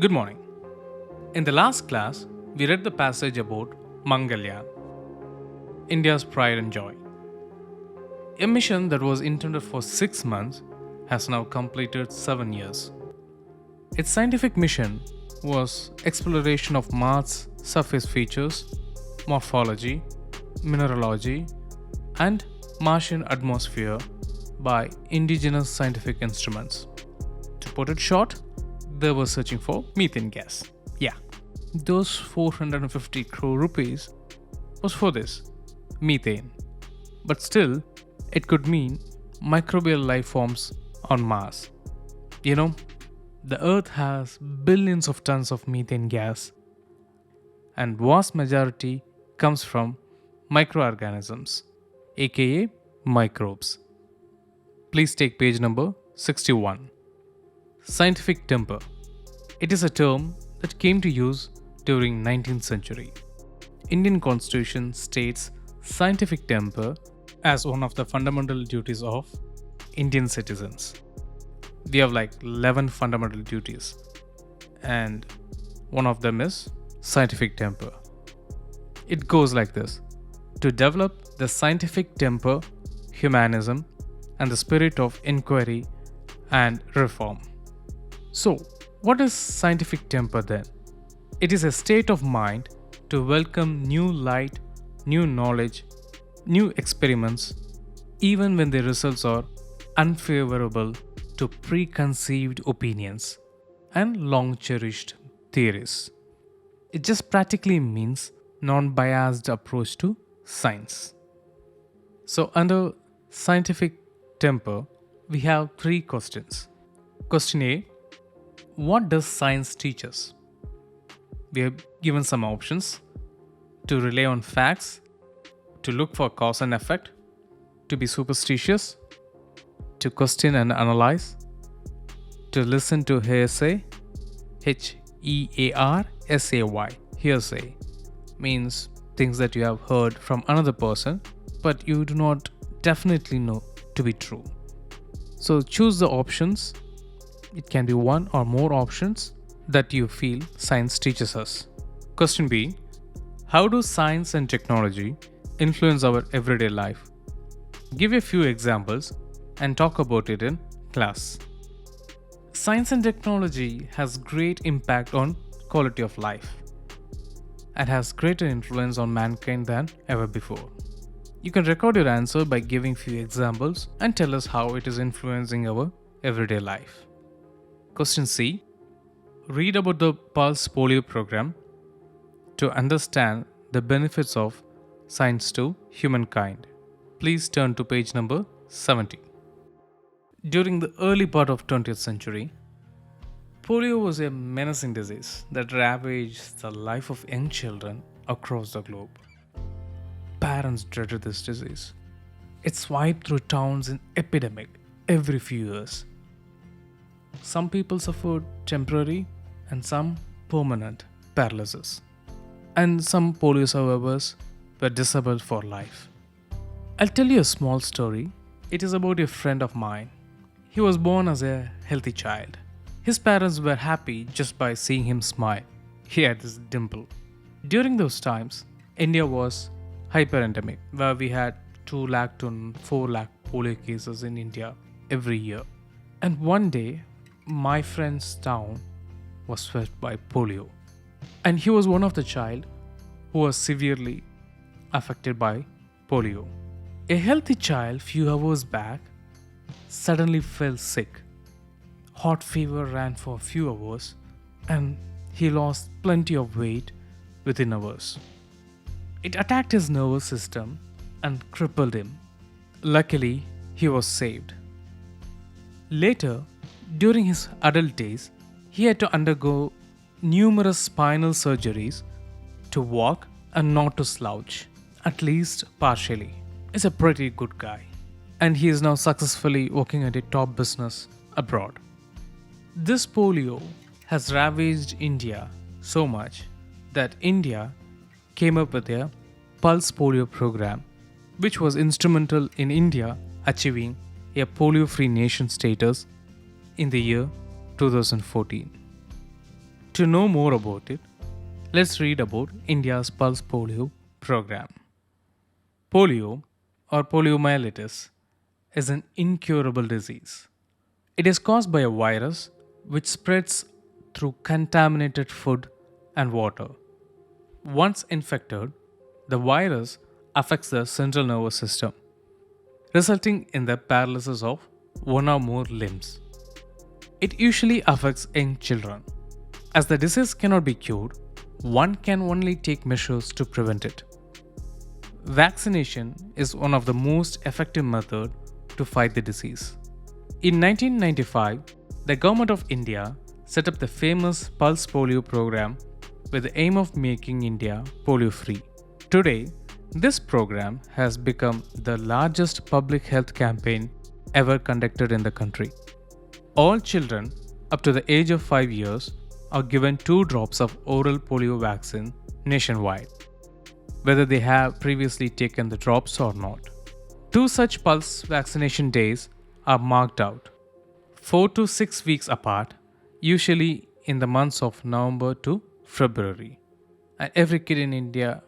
Good morning. In the last class, we read the passage about Mangalyaan, India's pride and joy. A mission that was intended for 6 months has now completed 7 years. Its scientific mission was exploration of Mars' surface features, morphology, mineralogy, and Martian atmosphere by indigenous scientific instruments. To put it short, they were searching for methane gas. Yeah, those 450 crore rupees was for this methane. But still, it could mean microbial life forms on Mars. You know, the Earth has billions of tons of methane gas, and vast majority comes from microorganisms, aka microbes. Please take page number 61. Scientific temper. It is a term that came to use during 19th century. Indian Constitution states scientific temper as one of the fundamental duties of Indian citizens. We have like 11 fundamental duties, and one of them is scientific temper. It goes like this: to develop the scientific temper, humanism, and the spirit of inquiry and reform. So, what is scientific temper then? It is a state of mind to welcome new light, new knowledge, new experiments, even when the results are unfavorable to preconceived opinions and long cherished theories. It just practically means non biased approach to science. So, under scientific temper, we have 3 questions. Question A: what does science teach us? We are given some options: to rely on facts, to look for cause and effect, to be superstitious, to question and analyze, to listen to hearsay. Hearsay. Hearsay means things that you have heard from another person, but you do not definitely know to be true. So choose the options. It can be one or more options that you feel science teaches us. Question B: how do science and technology influence our everyday life? Give a few examples and talk about it in class. Science and technology has great impact on quality of life and has greater influence on mankind than ever before. You can record your answer by giving few examples and tell us how it is influencing our everyday life. Question C: read about the Pulse Polio program to understand the benefits of science to humankind. Please turn to page number 70. During the early part of 20th century, polio was a menacing disease that ravaged the life of young children across the globe. Parents dreaded this disease. It swiped through towns in epidemic every few years. Some people suffered temporary and some permanent paralysis. And some polio survivors were disabled for life. I'll tell you a small story. It is about a friend of mine. He was born as a healthy child. His parents were happy just by seeing him smile. He had this dimple. During those times, India was hyperendemic, where we had 2 lakh to 4 lakh polio cases in India every year. And one day, my friend's town was swept by polio. And he was one of the child who was severely affected by polio. A healthy child few hours back suddenly fell sick. Hot fever ran for a few hours and he lost plenty of weight within hours. It attacked his nervous system and crippled him. Luckily, he was saved. Later, during his adult days, he had to undergo numerous spinal surgeries to walk and not to slouch, at least partially. He's a pretty good guy, and he is now successfully working at a top business abroad. This polio has ravaged India so much that India came up with a Pulse Polio program, which was instrumental in India achieving a polio-free nation status in the year 2014. To know more about it, let's read about India's Pulse Polio program. Polio or poliomyelitis is an incurable disease. It is caused by a virus which spreads through contaminated food and water. Once infected, the virus affects the central nervous system, resulting in the paralysis of one or more limbs. It usually affects young children. As the disease cannot be cured, one can only take measures to prevent it. Vaccination is one of the most effective methods to fight the disease. In 1995, the Government of India set up the famous Pulse Polio program with the aim of making India polio free. Today, this program has become the largest public health campaign ever conducted in the country. All children up to the age of 5 years are given 2 drops of oral polio vaccine nationwide, whether they have previously taken the drops or not. 2 such pulse vaccination days are marked out, 4 to 6 weeks apart, usually in the months of November to February. And every kid in India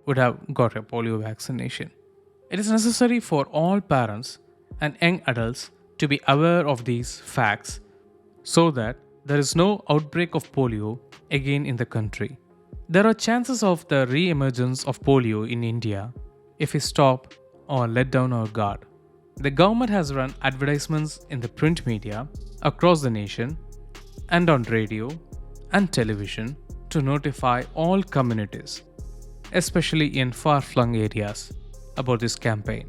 would have got a polio vaccination. It is necessary for all parents and young adults to be aware of these facts so that there is no outbreak of polio again in the country. There are chances of the re-emergence of polio in India if we stop or let down our guard. The government has run advertisements in the print media across the nation and on radio and television to notify all communities, especially in far-flung areas, about this campaign.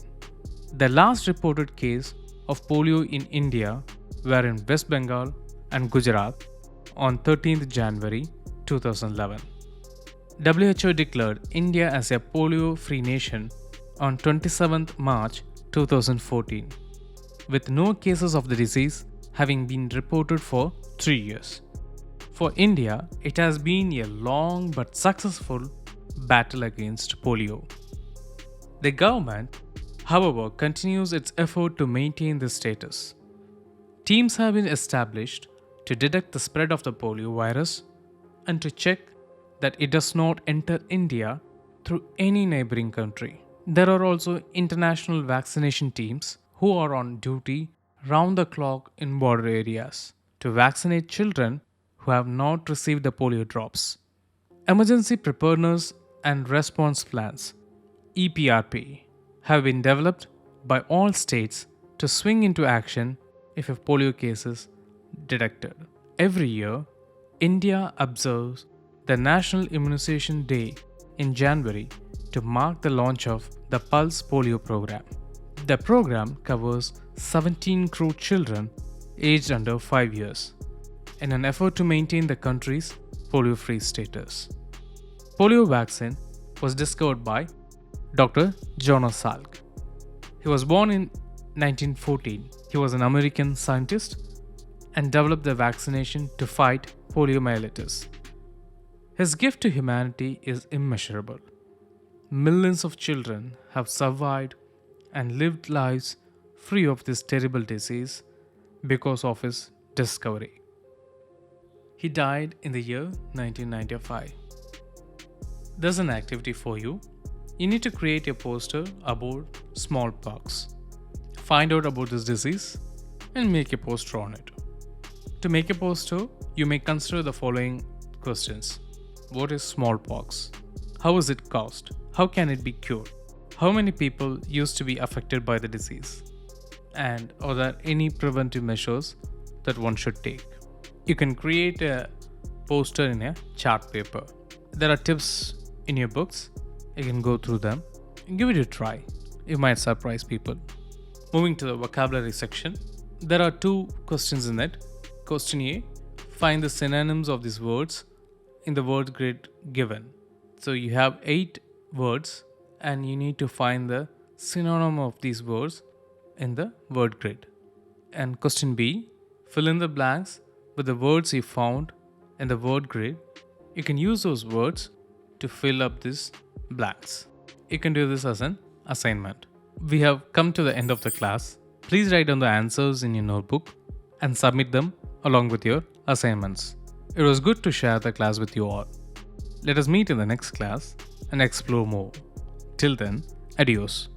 The last reported case of polio in India were in West Bengal and Gujarat on 13th January 2011. WHO declared India as a polio-free nation on 27th March 2014, with no cases of the disease having been reported for 3 years. For India, it has been a long but successful battle against polio. The government, however, continues its effort to maintain this status. Teams have been established to detect the spread of the polio virus and to check that it does not enter India through any neighboring country. There are also international vaccination teams who are on duty round the clock in border areas to vaccinate children who have not received the polio drops. Emergency Preparedness and Response Plans (EPRP) have been developed by all states to swing into action if a polio case is detected. Every year, India observes the National Immunization Day in January to mark the launch of the Pulse Polio program. The program covers 17 crore children aged under 5 years in an effort to maintain the country's polio-free status. Polio vaccine was discovered by Dr. Jonas Salk. He was born in 1914. He was an American scientist and developed the vaccination to fight poliomyelitis. His gift to humanity is immeasurable. Millions of children have survived and lived lives free of this terrible disease because of his discovery. He died in the year 1995. There's an activity for you. You need to create a poster about smallpox. Find out about this disease and make a poster on it. To make a poster, you may consider the following questions. What is smallpox? How is it caused? How can it be cured? How many people used to be affected by the disease? And are there any preventive measures that one should take? You can create a poster in a chart paper. There are tips in your books. You can go through them and give it a try. It might surprise people. Moving to the vocabulary section, there are 2 questions in it. Question A, find the synonyms of these words in the word grid given. So you have 8 words and you need to find the synonym of these words in the word grid. And question B, fill in the blanks with the words you found in the word grid. You can use those words to fill up these blanks. You can do this as an assignment. We have come to the end of the class. Please write down the answers in your notebook and submit them along with your assignments. It was good to share the class with you all. Let us meet in the next class and explore more. Till then, adios.